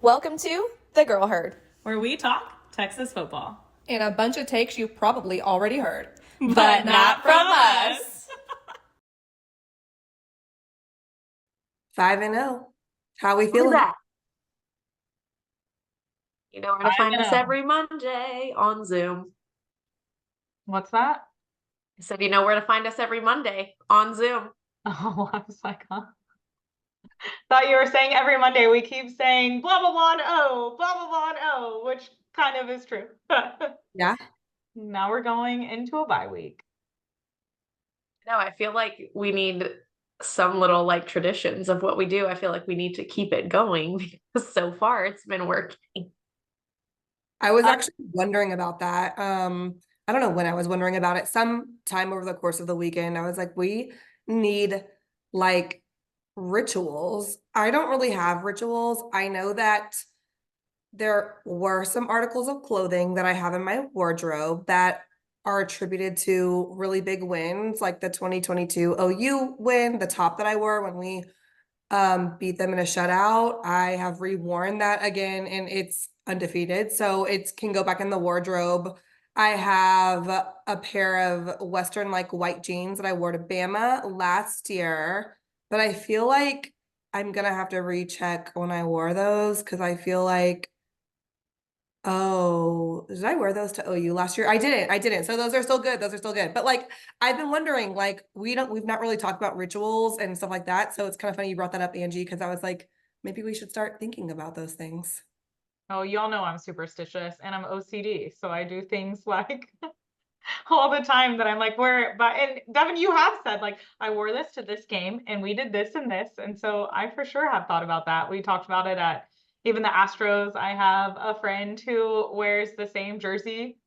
Welcome to The Girl Herd, where we talk Texas football. and a bunch of takes you've probably already heard. But not from us. 5-0. How we We're feeling? back. You know where to I find us know. every Monday on Zoom. What's that? I said, you know where to find us every Monday on Zoom. Oh, I was like, huh? Thought you were saying every Monday we keep saying blah blah blah and oh, blah blah blah and oh, which kind of is true. Yeah. Now we're going into a bye week. No, I feel like we need some little like traditions of what we do. I feel like we need to keep it going because so far it's been working. I was actually wondering about that. I don't know when I was wondering about it. Sometime over the course of the weekend, I was like, we need like rituals. I don't really have rituals. I know that there were some articles of clothing that I have in my wardrobe that are attributed to really big wins, like the 2022 OU win, the top that I wore when we beat them in a shutout. I have reworn that again and it's undefeated. So it can go back in the wardrobe. I have a pair of Western like white jeans that I wore to Bama last year, but I feel like I'm gonna have to recheck when I wore those because I feel like, oh, did I wear those to OU last year? I didn't. So those are still good. Those are still good. But like I've been wondering, like we've not really talked about rituals and stuff like that. So it's kind of funny you brought that up, Angie, because I was like, maybe we should start thinking about those things. Oh, y'all know I'm superstitious and I'm OCD, so I do things like all the time that I'm like, where, but, and Devin, you have said, like, I wore this to this game and we did this and this. And so I for sure have thought about that. We talked about it at even the Astros. I have a friend who wears the same jersey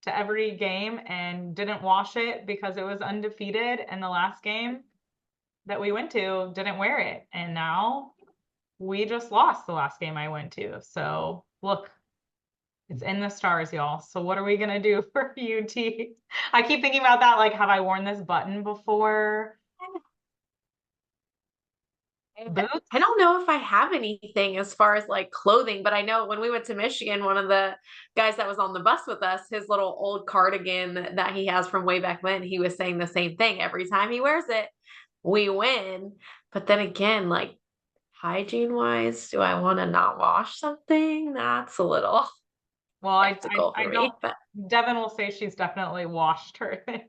to every game and didn't wash it because it was undefeated. And the last game that we went to didn't wear it. And now we just lost the last game I went to. So look, it's in the stars, y'all. So what are we gonna do for UT? I keep thinking about that, like, have I worn this button before? Boots? I don't know if I have anything as far as like clothing, but I know when we went to Michigan, one of the guys that was on the bus with us, his little old cardigan that he has from way back when, he was saying the same thing. Every time he wears it, we win. But then again, like hygiene wise, do I want to not wash something? That's a little Well, I skeptical I for don't. me. But Devin will say she's definitely washed her thing.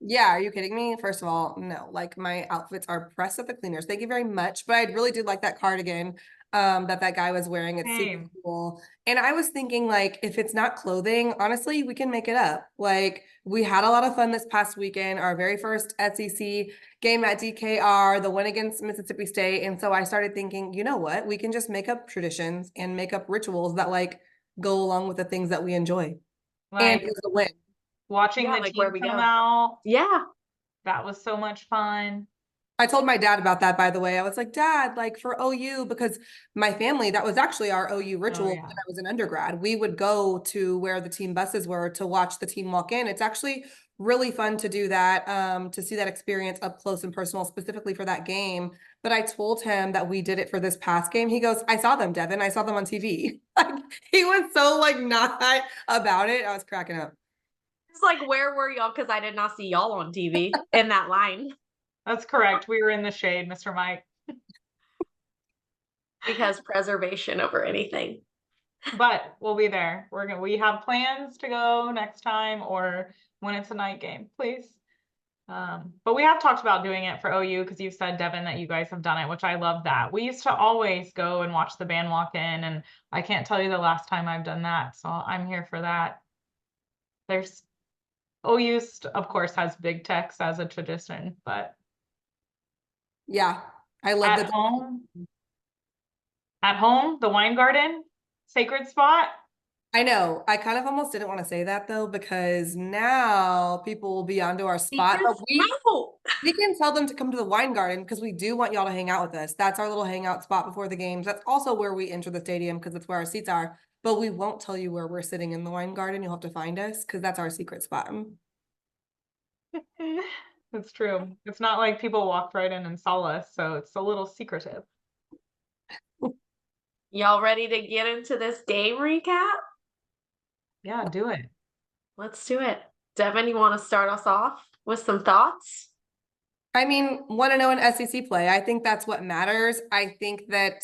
Yeah, are you kidding me? First of all, no, like my outfits are pressed at the cleaners. Thank you very much. But I really did like that cardigan that guy was wearing. It's super Same. cool. And I was thinking like if it's not clothing, honestly, we can make it up. Like we had a lot of fun this past weekend, our very first SEC game at DKR, the win against Mississippi State. And so I started thinking, you know what? We can just make up traditions and make up rituals that like go along with the things that we enjoy. And Like it was a win. watching yeah, the like where team we come go. out, Yeah. that was so much fun. I told my dad about that, by the way. I was like, Dad, like for OU, because my family, that was actually our OU Oh ritual when yeah. I was an undergrad. We would go to where the team buses were to watch the team walk in. It's actually really fun to do that, to see that experience up close and personal, specifically for that game. But I told him that we did it for this past game. He goes, I saw them, Devin. I saw them on TV. Like he was so like not about it. I was cracking up. It's like, where were y'all? Because I did not see y'all on TV in that line. That's correct. We were in the shade, Mr. Mike. Because preservation over anything. But we'll be there. We have plans to go next time or when it's a night game, please. But we have talked about doing it for OU because you've said, Devin, that you guys have done it, which I love that. We used to always go and watch the band walk in, and I can't tell you the last time I've done that, so I'm here for that. There's OU, of course, has Big Tex as a tradition, but Yeah. I love at that. home, the wine garden, sacred spot. I know. I kind of almost didn't want to say that though, because now people will be onto our spot, but we can tell them to come to the wine garden because we do want y'all to hang out with us. That's our little hangout spot before the games. That's also where we enter the stadium because that's where our seats are. But we won't tell you where we're sitting in the wine garden. You'll have to find us because that's our secret spot. It's true. It's not like people walked right in and saw us, so it's a little secretive. Y'all ready to get into this game recap? Yeah, do it. Let's do it. Devin, you want to start us off with some thoughts? I mean, want to know an SEC play. I think that's what matters. I think that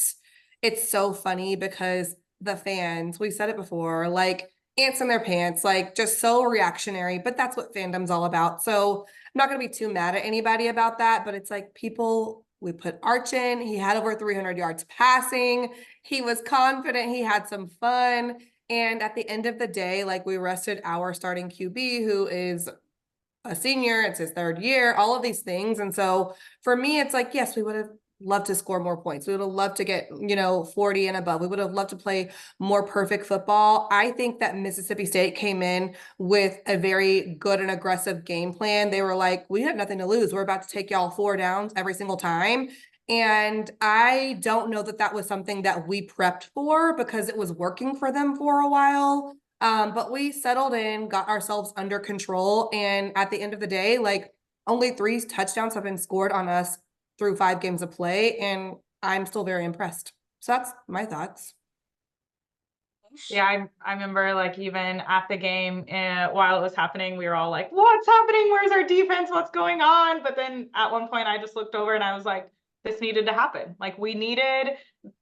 it's so funny because the fans, we've said it before, like ants in their pants, like just so reactionary, but that's what fandom's all about. So I'm not going to be too mad at anybody about that, but it's like people, we put Arch in, he had over 300 yards passing, he was confident, he had some fun. And at the end of the day, like we rested our starting QB, who is a senior, it's his third year, all of these things. And so for me, it's like, yes, we would have loved to score more points. We would have loved to get, 40 and above. We would have loved to play more perfect football. I think that Mississippi State came in with a very good and aggressive game plan. They were like, we have nothing to lose. We're about to take y'all 4 downs every single time. And I don't know that that was something that we prepped for because it was working for them for a while. But we settled in, got ourselves under control. And at the end of the day, like only 3 touchdowns have been scored on us through 5 games of play. And I'm still very impressed. So that's my thoughts. Yeah, I remember like even at the game while it was happening, we were all like, what's happening? Where's our defense? What's going on? But then at one point I just looked over and I was like, this needed to happen. Like we needed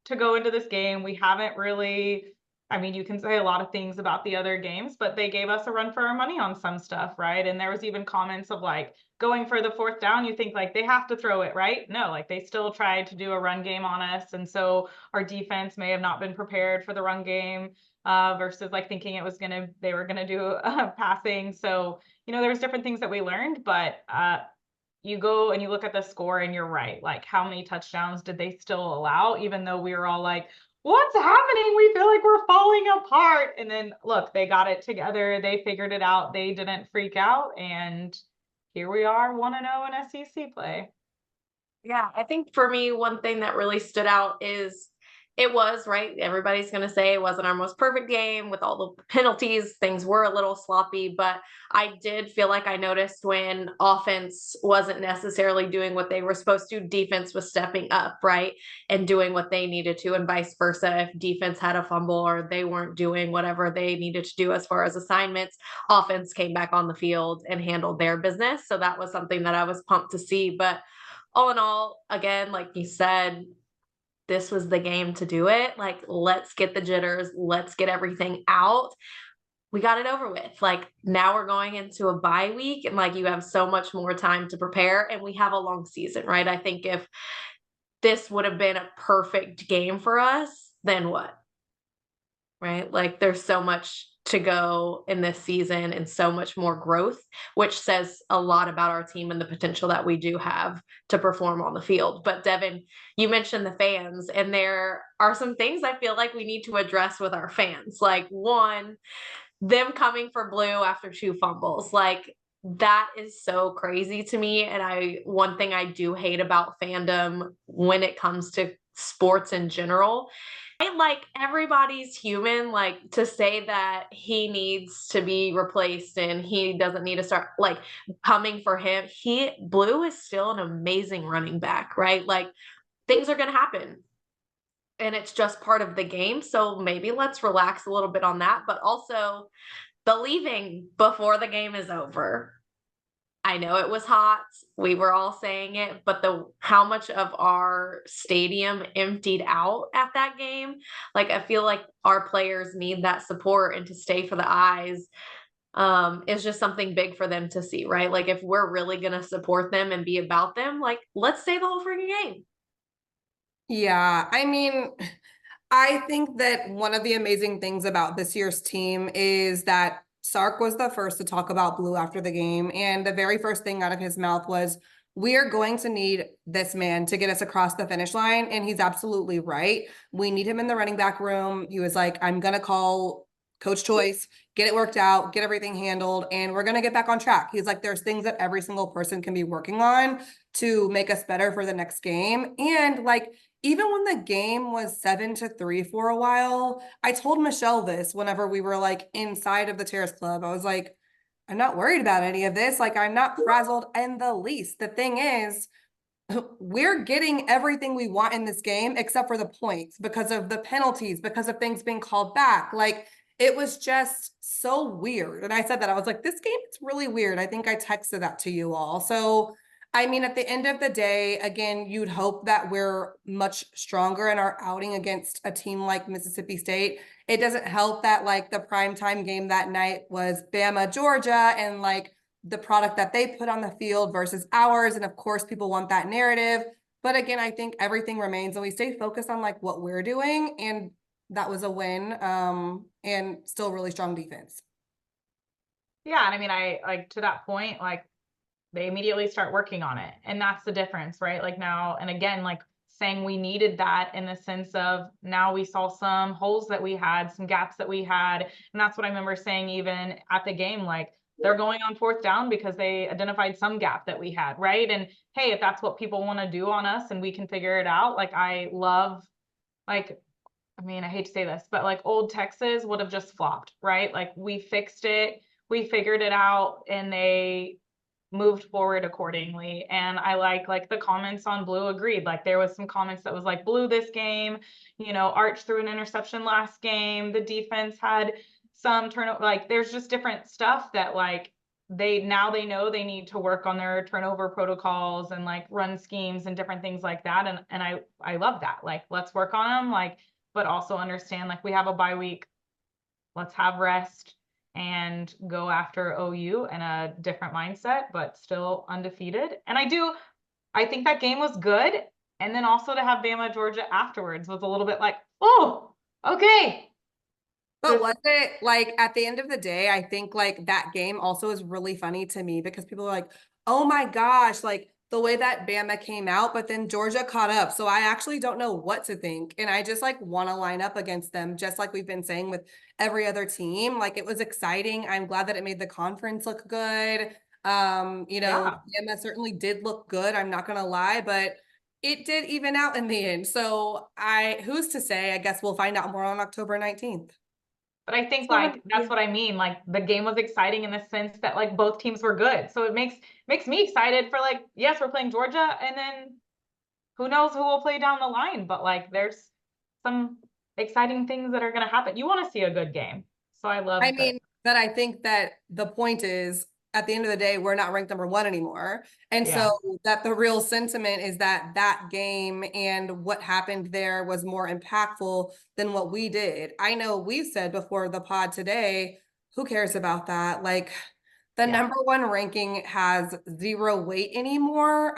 to go into this game. We haven't really, I mean, you can say a lot of things about the other games, but they gave us a run for our money on some stuff, right? And there was even comments of like going for the 4th down, you think like they have to throw it, right? No, like they still tried to do a run game on us. And so our defense may have not been prepared for the run game. Versus like thinking they were gonna do passing. So, there's different things that we learned, but you go and you look at the score and you're right. Like how many touchdowns did they still allow, even though we were all like, what's happening? We feel like we're falling apart. And then look, they got it together. They figured it out. They didn't freak out. And here we are, 1-0 in SEC play. Yeah, I think for me, one thing that really stood out is it was, right? Everybody's going to say it wasn't our most perfect game with all the penalties. Things were a little sloppy, but I did feel like I noticed when offense wasn't necessarily doing what they were supposed to, defense was stepping up, right? And doing what they needed to, and vice versa. If defense had a fumble or they weren't doing whatever they needed to do as far as assignments, offense came back on the field and handled their business. So that was something that I was pumped to see. But all in all, again, like you said, this was the game to do it. Like, let's get the jitters. Let's get everything out. We got it over with. Like, now we're going into a bye week and like you have so much more time to prepare, and we have a long season, right? I think if this would have been a perfect game for us, then what? Right? Like, there's so much to go in this season and so much more growth, which says a lot about our team and the potential that we do have to perform on the field. But Devin, you mentioned the fans, and there are some things I feel like we need to address with our fans. Like, one, them coming for Blue after 2 fumbles. Like, that is so crazy to me. And one thing I do hate about fandom when it comes to sports in general, like everybody's human, like to say that he needs to be replaced and he doesn't need to start like coming for him. Blue is still an amazing running back, right? Like things are going to happen and it's just part of the game. So maybe let's relax a little bit on that, but also the leaving before the game is over. I know it was hot. We were all saying it, but how much of our stadium emptied out at that game, like I feel like our players need that support and to stay for the eyes is just something big for them to see, right? Like if we're really going to support them and be about them, like let's stay the whole freaking game. Yeah, I mean, I think that one of the amazing things about this year's team is that Sark was the first to talk about Blue after the game. And the very first thing out of his mouth was, we are going to need this man to get us across the finish line. And he's absolutely right. We need him in the running back room. He was like, I'm going to call Coach Choice, get it worked out, get everything handled, and we're going to get back on track. He's like, there's things that every single person can be working on to make us better for the next game. And like, even when the game was 7-3 for a while, I told Michelle this whenever we were like inside of the Terrace Club. I was like, I'm not worried about any of this. Like, I'm not frazzled in the least. The thing is, we're getting everything we want in this game except for the points because of the penalties, because of things being called back. Like, it was just so weird. And I said that, I was like, this game is really weird. I think I texted that to you all. So, I mean, at the end of the day, again, you'd hope that we're much stronger in our outing against a team like Mississippi State. It doesn't help that like the primetime game that night was Bama, Georgia, and like the product that they put on the field versus ours. And of course, people want that narrative. But again, I think everything remains and we stay focused on like what we're doing. And that was a win. And still really strong defense. Yeah, and I mean, I like to that point, like they immediately start working on it. And that's the difference, right? Like now, and again, like saying we needed that in the sense of now we saw some holes that we had, some gaps that we had. And that's what I remember saying even at the game, like they're going on fourth down because they identified some gap that we had, right? And hey, if that's what people want to do on us and we can figure it out, like I love, like, I mean, I hate to say this, but like old Texas would have just flopped, right? Like we fixed it, we figured it out, and they moved forward accordingly. And I like the comments on Blue agreed. Like there was some comments that was like Blue this game, you know, Arch threw an interception last game. The defense had some turnover. Like there's just different stuff that like they know they need to work on their turnover protocols and like run schemes and different things like that. And I love that. Like let's work on them. Like, but also understand like we have a bye week. Let's have rest and go after OU in a different mindset, but still undefeated. And I think that game was good. And then also to have Bama, Georgia afterwards was a little bit like, oh, okay. But was it like at the end of the day, I think like that game also is really funny to me because people are like, oh my gosh, like the way that Bama came out, but then Georgia caught up. So I actually don't know what to think. And I just like want to line up against them, just like we've been saying with every other team. Like it was exciting. I'm glad that it made the conference look good. Yeah. Bama certainly did look good. I'm not gonna lie, but it did even out in the end. So who's to say? I guess we'll find out more on October 19th. But I think like that's what I mean. Like the game was exciting in the sense that like both teams were good. So it makes me excited for like, yes, we're playing Georgia, and then who knows who will play down the line. But like there's some exciting things that are gonna happen. You want to see a good game. So I love I that. mean, but I think that the point is at the end of the day, we're not ranked number 1 anymore. And Yeah. so that the real sentiment is that that game and what happened there was more impactful than what we did. I know we've said before the pod today, who cares about that? Like the Yeah. number 1 ranking has 0 weight anymore.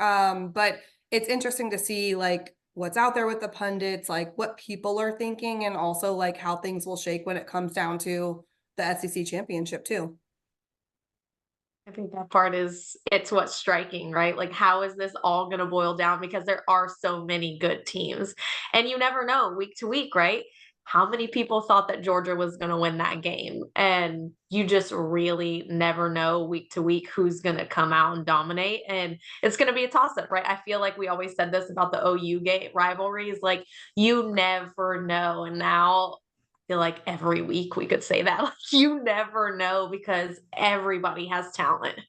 But it's interesting to see like what's out there with the pundits, like what people are thinking, and also like how things will shake when it comes down to the SEC championship too. I think that part it's what's striking, right? Like, how is this all going to boil down? Because there are so many good teams, and you never know week to week, right? How many people thought that Georgia was going to win that game? And you just really never know week to week who's going to come out and dominate. And it's going to be a toss up, right? I feel like we always said this about the OU game rivalries. Like, you never know. And now feel like every week we could say that. Like, you never know because everybody has talent.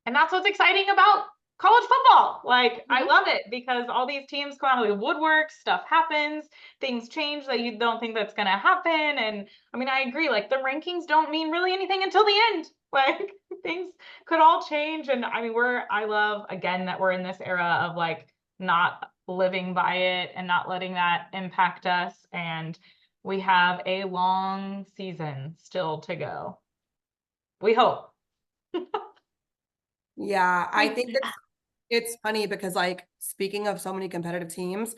And that's what's exciting about college football. Like, I love it because all these teams come out of the woodwork, stuff happens, things change that you don't think that's going to happen. And I mean, I agree, like, the rankings don't mean really anything until the end. Like, things could all change. And I mean, I love, again, that we're in this era of like not living by it and not letting that impact us. And we have a long season still to go. We hope. Yeah, I think it's funny because like speaking of so many competitive teams,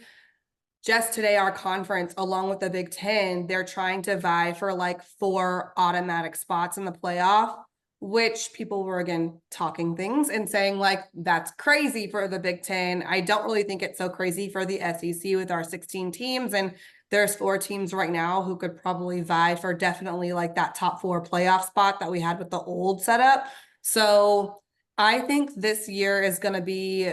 just today our conference along with the Big Ten, they're trying to vie for like 4 automatic spots in the playoff, which people were again talking things and saying like that's crazy for the Big Ten. I don't really think it's so crazy for the SEC with our 16 teams, and there's 4 teams right now who could probably vie for definitely like that top 4 playoff spot that we had with the old setup. So I think this year is going to be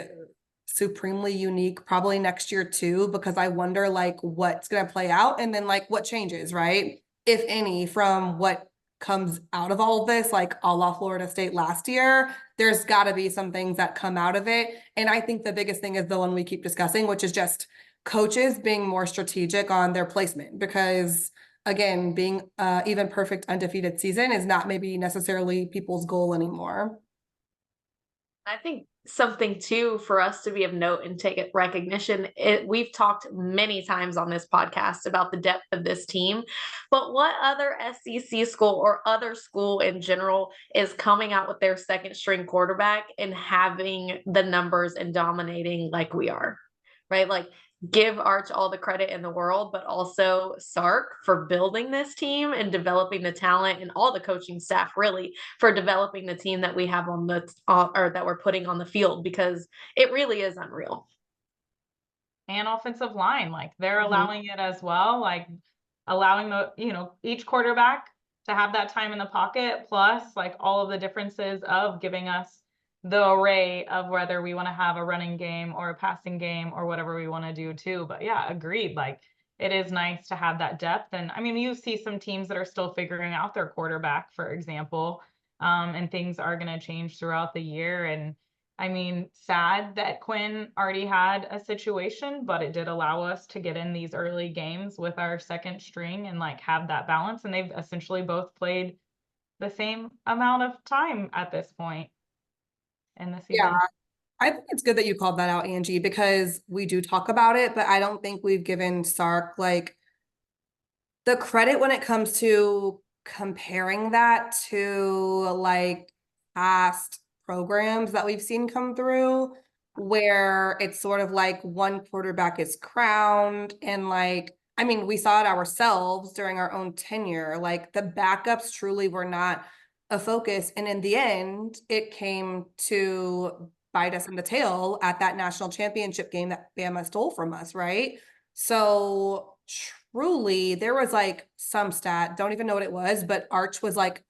supremely unique, probably next year too, because I wonder like what's going to play out and then like what changes, right? If any, from what comes out of all of this, like a la Florida State last year, there's got to be some things that come out of it. And I think the biggest thing is the one we keep discussing, which is just coaches being more strategic on their placement, because again, being even perfect undefeated season is not maybe necessarily people's goal anymore. I think something too for us to be of note and take it recognition. We've talked many times on this podcast about the depth of this team, but what other SEC school or other school in general is coming out with their second string quarterback and having the numbers and dominating like we are, right? Like, give Arch all the credit in the world, but also Sark for building this team and developing the talent, and all the coaching staff really for developing the team that we have on the or that we're putting on the field, because it really is unreal. And offensive line, like they're allowing it as well, like allowing each quarterback to have that time in the pocket, plus like all of the differences of giving us the array of whether we want to have a running game or a passing game or whatever we want to do too. But yeah, agreed. Like it is nice to have that depth. And I mean, you see some teams that are still figuring out their quarterback, for example, and things are going to change throughout the year. And I mean, sad that Quinn already had a situation, but it did allow us to get in these early games with our second string and like have that balance. And they've essentially both played the same amount of time at this point in the season. Yeah, I think it's good that you called that out, Angie, because we do talk about it, but I don't think we've given Sark like the credit when it comes to comparing that to like past programs that we've seen come through, where it's sort of like one quarterback is crowned. And like, I mean, we saw it ourselves during our own tenure, like the backups truly were not a focus. And in the end, it came to bite us in the tail at that national championship game that Bama stole from us, right? So truly, there was like some stat, don't even know what it was, but Arch was like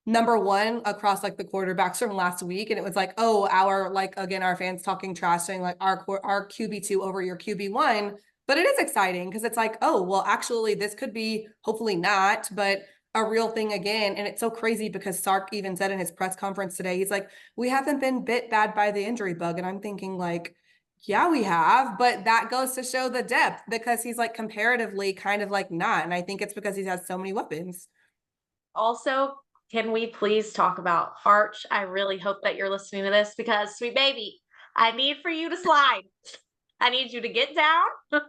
number one across like the quarterbacks from last week. And it was like, oh, our, like, again, our fans talking trash, saying like our QB2 over your QB1. But it is exciting because it's like, oh, well, actually, this could be, hopefully not, but a real thing again. And it's so crazy because Sark even said in his press conference today, he's like, we haven't been bit bad by the injury bug. And I'm thinking like, yeah, we have, but that goes to show the depth, because he's like comparatively kind of like not. And I think it's because he has so many weapons. Also, can we please talk about Arch? I really hope that you're listening to this, because sweet baby, I need for you to slide. I need you to get down.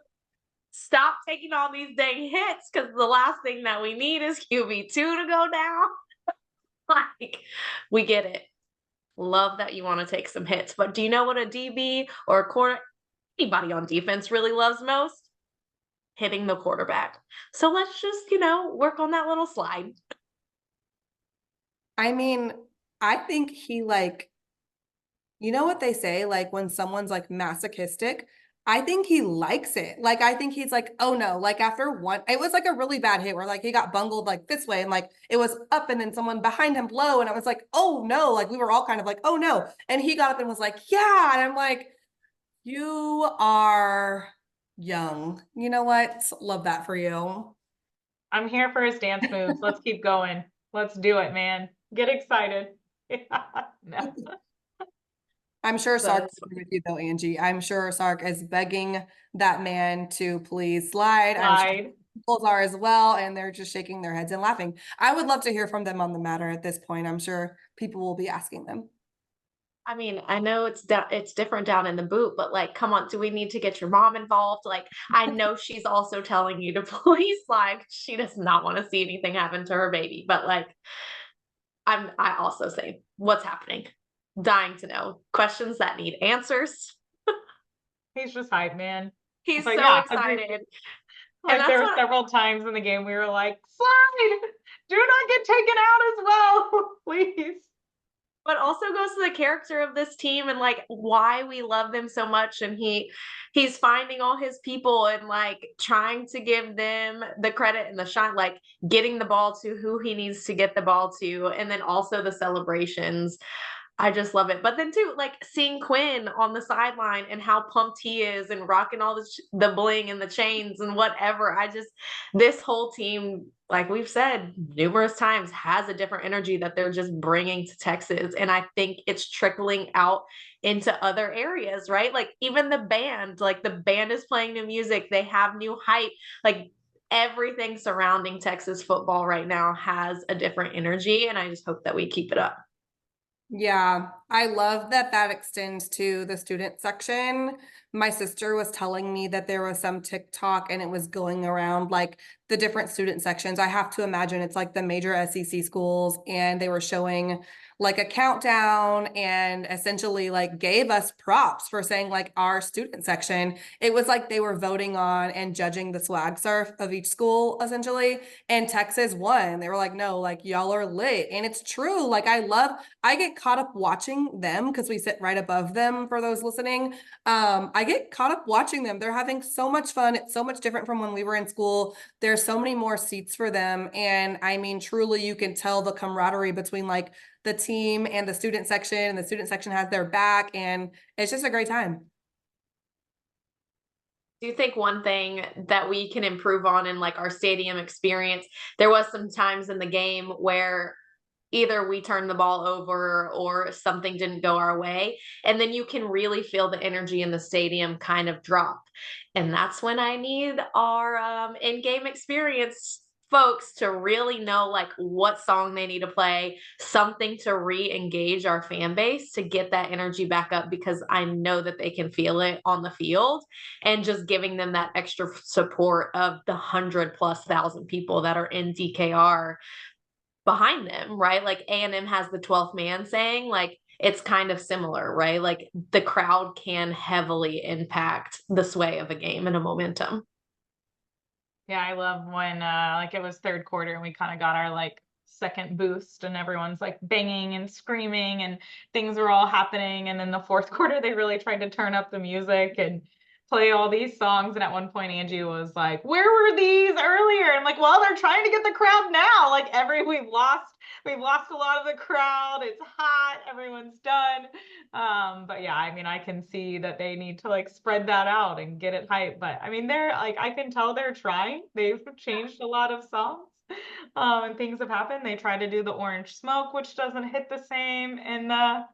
Stop taking all these dang hits, because the last thing that we need is QB2 to go down. Like, we get it. Love that you want to take some hits, but do you know what a DB or a corner, anybody on defense really loves most? Hitting the quarterback. So let's just, work on that little slide. I mean, I think he like, you know what they say, like when someone's like masochistic, I think he likes it. Like, I think he's like, oh no, like after one, it was like a really bad hit where like he got bungled like this way and like it was up and then someone behind him low. And I was like, oh no, like we were all kind of like, oh no. And he got up and was like, yeah. And I'm like, you are young. You know what? Love that for you. I'm here for his dance moves. Let's keep going. Let's do it, man. Get excited. No. I'm sure Sark That's is with you though, Angie. I'm sure Sark is begging that man to please slide. I'm sure people are as well, and they're just shaking their heads and laughing. I would love to hear from them on the matter at this point. I'm sure people will be asking them. I mean, I know it's different down in the boot, but like, come on, do we need to get your mom involved? Like, I know she's also telling you to please slide. She does not want to see anything happen to her baby, but like, I also say, what's happening? Dying to know. Questions that need answers. He's just hype, man. He's Like, so yeah, excited. Like there were several times in the game we were like, slide, do not get taken out as well, please. But also goes to the character of this team and like why we love them so much. And he's finding all his people and like trying to give them the credit and the shine, like getting the ball to who he needs to get the ball to, and then also the celebrations. I just love it. But then too, like seeing Quinn on the sideline and how pumped he is and rocking all the bling and the chains and whatever. This whole team, like we've said numerous times, has a different energy that they're just bringing to Texas. And I think it's trickling out into other areas, right? Like even like the band is playing new music. They have new hype. Like everything surrounding Texas football right now has a different energy. And I just hope that we keep it up. Yeah, I love that that extends to the student section. My sister was telling me that there was some TikTok and it was going around like the different student sections. I have to imagine it's like the major SEC schools, and they were showing like a countdown and essentially like gave us props for saying like our student section. It was like they were voting on and judging the swag surf of each school essentially. And Texas won. They were like, no, like y'all are lit. And it's true. Like I get caught up watching them because we sit right above them for those listening. I get caught up watching them. They're having so much fun. It's so much different from when we were in school. There's so many more seats for them. And I mean, truly, you can tell the camaraderie between like the team and the student section, and the student section has their back. And it's just a great time. Do you think one thing that we can improve on in like our stadium experience? There was some times in the game where either we turned the ball over or something didn't go our way, and then you can really feel the energy in the stadium kind of drop. And that's when I need our in-game experience folks to really know like what song they need to play, something to re-engage our fan base to get that energy back up, because I know that they can feel it on the field, and just giving them that extra support of the 100,000+ people that are in DKR behind them, right? Like A&M has the 12th man saying, like it's kind of similar, right? Like the crowd can heavily impact the sway of a game and a momentum. Yeah, I love when like it was third quarter and we kind of got our like second boost and everyone's like banging and screaming and things were all happening. And then the fourth quarter, they really tried to turn up the music and play all these songs. And at one point, Angie was like, "Where were these earlier?" And I'm like, "Well, they're trying to get the crowd now. Like we've lost a lot of the crowd. It's hot. Everyone's done." But yeah, I mean, I can see that they need to like spread that out and get it hype. But I mean, they're like, I can tell they're trying. They've changed a lot of songs. And things have happened. They tried to do the orange smoke, which doesn't hit the same in the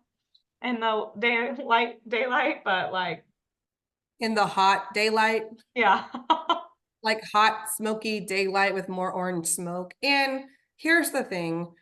daylight, but like, In the hot daylight, yeah. like hot, smoky daylight with more orange smoke. And here's the thing.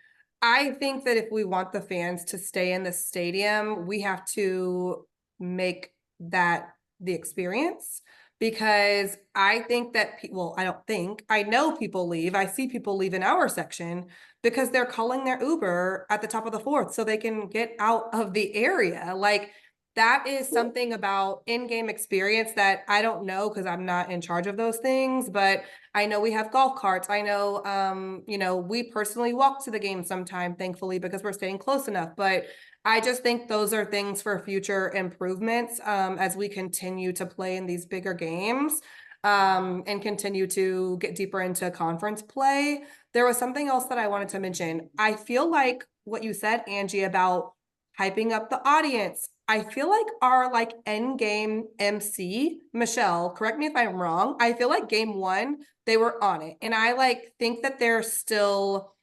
I think that if we want the fans to stay in the stadium, we have to make that the experience, because I think that well, I don't think, I know people leave. I see people leave in our section because they're calling their Uber at the top of the fourth so they can get out of the area. Like that is something about in-game experience that I don't know because I'm not in charge of those things, but I know we have golf carts. I know, we personally walk to the game sometime, thankfully, because we're staying close enough. But I just think those are things for future improvements as we continue to play in these bigger games and continue to get deeper into conference play. There was something else that I wanted to mention. I feel like what you said, Angie, about hyping up the audience. I feel like our like end game MC, Michelle, correct me if I'm wrong. I feel like game one, they were on it. And I like think that they're still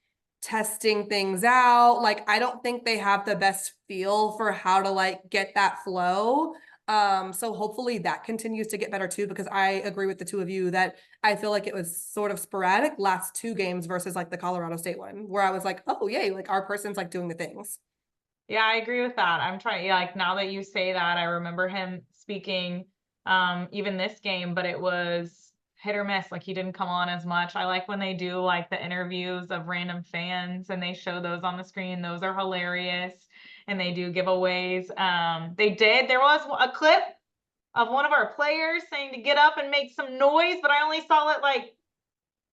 testing things out. Like I don't think they have the best feel for how to like get that flow. So hopefully that continues to get better too, because I agree with the two of you that I feel like it was sort of sporadic last two games versus like the Colorado State one, where I was like, oh yay, like our person's like doing the things. Yeah, I agree with that. I'm trying, yeah, like now that you say that, I remember him speaking even this game, but it was hit or miss. Like he didn't come on as much. I like when they do like the interviews of random fans and they show those on the screen. Those are hilarious. And they do giveaways. There was a clip of one of our players saying to get up and make some noise, but I only saw it like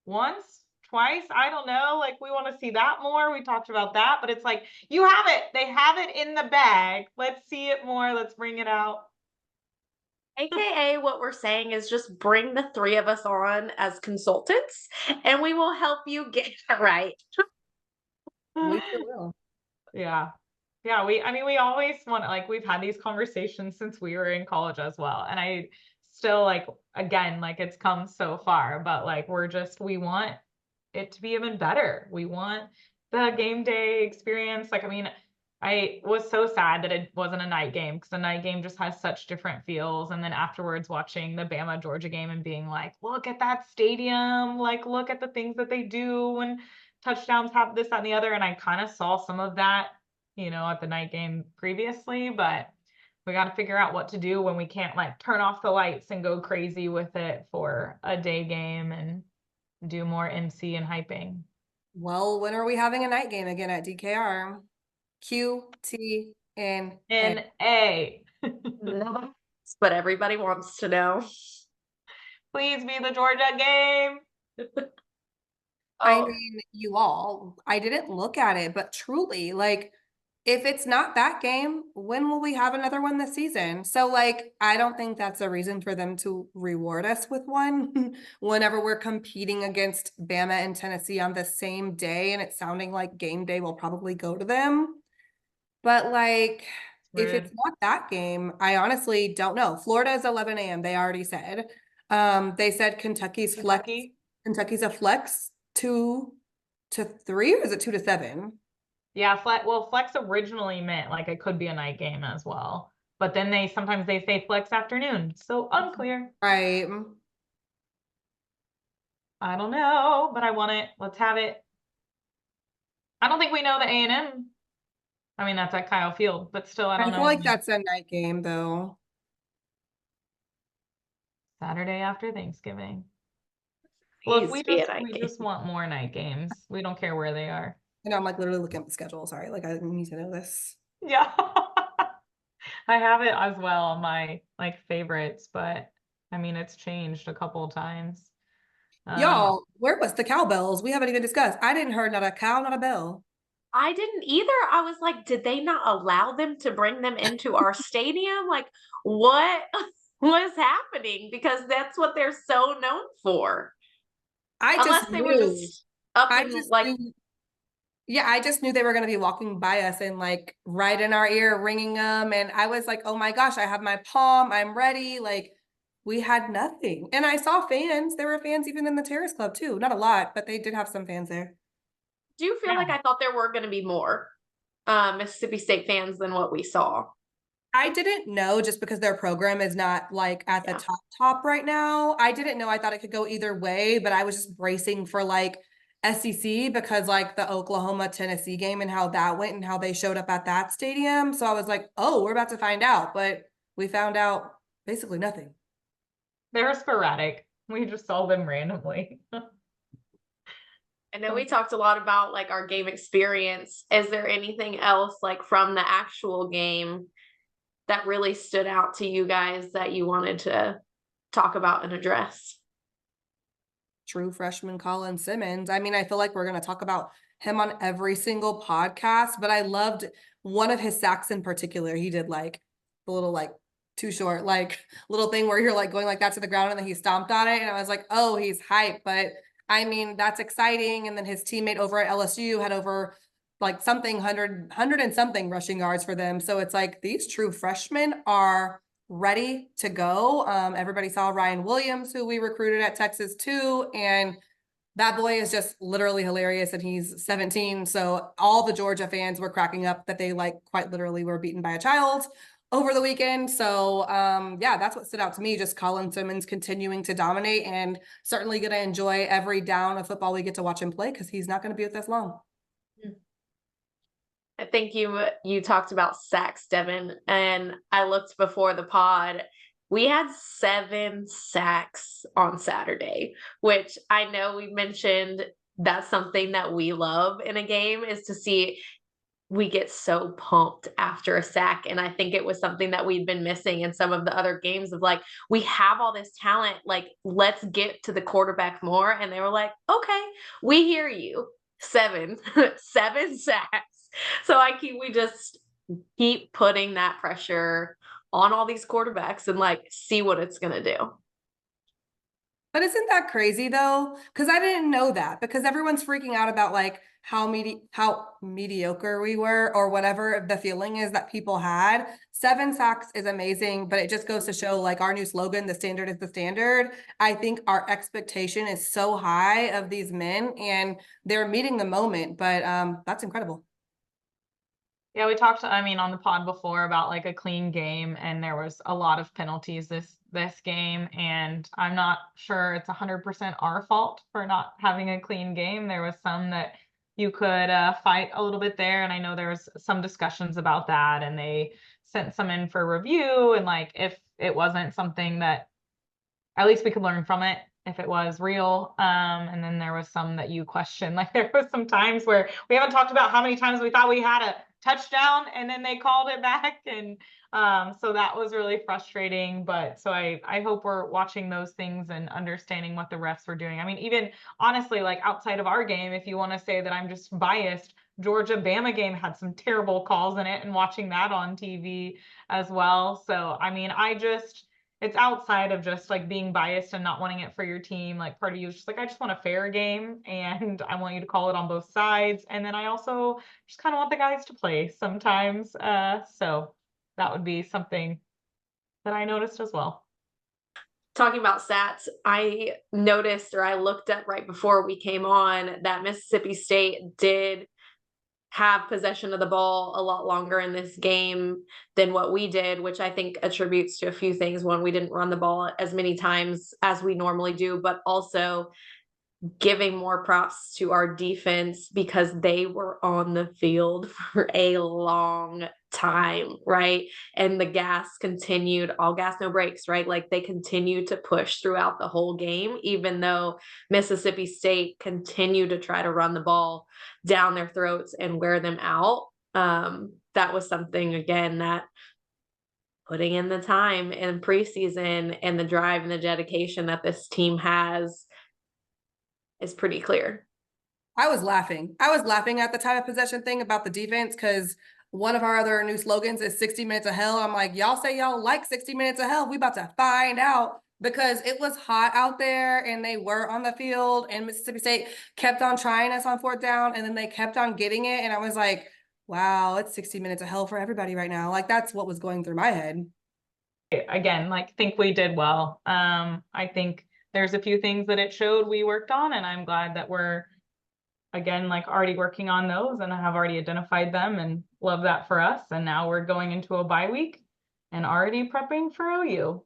once, twice. I don't know. Like we want to see that more. We talked about that, but it's like you have it. They have it in the bag. Let's see it more. Let's bring it out. AKA, what we're saying is just bring the three of us on as consultants and we will help you get it right. We sure will. Yeah. Yeah, I mean, we always want, like, we've had these conversations since we were in college as well. And I still, like, again, like, it's come so far, but like, we want it to be even better. We want the game day experience. Like, I mean, I was so sad that it wasn't a night game because the night game just has such different feels. And then afterwards, watching the Bama Georgia game and being like, look at that stadium, like, look at the things that they do when touchdowns have this, that, and the other. And I kind of saw some of that, at the night game previously, but we got to figure out what to do when we can't like turn off the lights and go crazy with it for a day game and do more MC and hyping. Well, when are we having a night game again at DKR? Q, T, and A. A. Nobody, but everybody wants to know. Please be the Georgia game. I Oh, mean, you all, I didn't look at it, but truly, like, if it's not that game, when will we have another one this season? So, like, I don't think that's a reason for them to reward us with one whenever we're competing against Bama and Tennessee on the same day, and it's sounding like game day will probably go to them. But like, if it's Rude. not that game, I honestly don't know. Florida is 11 a.m. They already said. They said Kentucky. Kentucky's a flex 2 to 3, or is it 2 to 7? Yeah, flex originally meant like it could be a night game as well. But then sometimes they say flex afternoon. So unclear. Right. I don't know, but I want it. Let's have it. I don't think we know the A&M. I mean, that's at Kyle Field, but still, I I don't feel know. like that's a night game though. Saturday after Thanksgiving. Look, please be a night we game. just want more night games. We don't care where they are. I know I'm like literally looking at the schedule. Sorry, like I need to know this. Yeah. I have it as well on my like favorites, but I mean, it's changed a couple of times. Y'all, where was the cowbells? We haven't even discussed. I didn't hear not a cow, not a bell. I didn't either. I was like, did they not allow them to bring them into our stadium? Like, what was happening? Because that's what they're so known for. I Unless just they were knew. just up I and just like, knew. Yeah, I just knew they were going to be walking by us and like right in our ear, ringing them. And I was like, oh my gosh, I have my palm. I'm ready. Like we had nothing. And I saw fans. There were fans even in the Terrace Club too. Not a lot, but they did have some fans there. do you feel like I thought there were going to be more Mississippi State fans than what we saw? I didn't know just because their program is not like at the Yeah. top right now. I didn't know. I thought it could go either way, but I was just bracing for like SEC because like the Oklahoma Tennessee game and how that went and how they showed up at that stadium. So I was like, oh, we're about to find out. But we found out basically nothing. They're sporadic. We just saw them randomly. I know we talked a lot about like our game experience. Is there anything else like from the actual game that really stood out to you guys that you wanted to talk about and address? True freshman Colin Simmons. I mean, I feel like we're going to talk about him on every single podcast, but I loved one of his sacks in particular. He did like the little like too short, like little thing where you're like going like that to the ground and then he stomped on it. And I was like, oh, he's hype. But I mean, that's exciting. And then his teammate over at LSU had over like something 100 and something rushing yards for them. So it's like these true freshmen are ready to go. Everybody saw Ryan Williams, who we recruited at Texas too. And that boy is just literally hilarious and he's 17. So all the Georgia fans were cracking up that they like quite literally were beaten by a child over the weekend. So yeah, that's what stood out to me. Just Colin Simmons continuing to dominate and certainly going to enjoy every down of football we get to watch him play because he's not going to be with us long. I think you talked about sacks, Devin, and I looked before the pod. We had 7 sacks on Saturday, which I know we mentioned that's something that we love in a game is to see we get so pumped after a sack. And I think it was something that we'd been missing in some of the other games of like, we have all this talent, like, let's get to the quarterback more. And they were like, okay, we hear you. 7 sacks. So we just keep putting that pressure on all these quarterbacks and like see what it's gonna do. But isn't that crazy though? Because I didn't know that, because everyone's freaking out about like how mediocre we were or whatever the feeling is that people had. 7 sacks is amazing, but it just goes to show like our new slogan, the standard is the standard. I think our expectation is so high of these men and they're meeting the moment, but that's incredible. Yeah, we talked, I mean, on the pod before about like a clean game, and there was a lot of penalties this game, and I'm not sure it's 100% our fault for not having a clean game. There was some that you could fight a little bit there, and I know there was some discussions about that, and they sent some in for review, and like if it wasn't something that at least we could learn from it if it was real. And then there was some that you questioned. Like there was some times where we haven't talked about how many times we thought we had a touchdown and then they called it back. And so that was really frustrating. But so I hope we're watching those things and understanding what the refs were doing. I mean, even honestly, like outside of our game, if you want to say that I'm just biased, Georgia Bama game had some terrible calls in it, and watching that on TV as well. So I mean, it's outside of just like being biased and not wanting it for your team. Like part of you is just like, I just want a fair game and I want you to call it on both sides. And then I also just kind of want the guys to play sometimes. So that would be something that I noticed as well. Talking about stats, I noticed, or I looked up right before we came on, that Mississippi State did have possession of the ball a lot longer in this game than what we did, which I think attributes to a few things. One, we didn't run the ball as many times as we normally do, but also giving more props to our defense because they were on the field for a long time, right? And the gas continued, all gas, no brakes, right? Like they continued to push throughout the whole game, even though Mississippi State continued to try to run the ball down their throats and wear them out. That was something, again, that putting in the time in preseason and the drive and the dedication that this team has is pretty clear. I was laughing. I was laughing at the time of possession thing about the defense because one of our other new slogans is 60 minutes of hell. I'm like, y'all say y'all like 60 minutes of hell. We about to find out, because it was hot out there and they were on the field and Mississippi State kept on trying us on 4th down and then they kept on getting it. And I was like, wow, it's 60 minutes of hell for everybody right now. Like that's what was going through my head. Again, like think we did well. I think there's a few things that it showed we worked on, and I'm glad that we're again like already working on those and have already identified them, and love that for us. And now we're going into a bye week and already prepping for OU.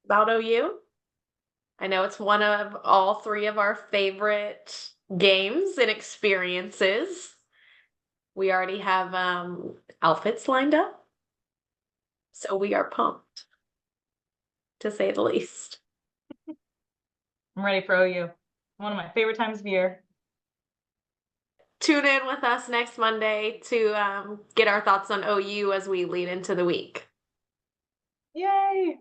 About OU, I know it's one of all three of our favorite games and experiences. We already have outfits lined up, so we are pumped, to say the least. I'm ready for OU. One of my favorite times of year. Tune in with us next Monday to get our thoughts on OU as we lead into the week. Yay!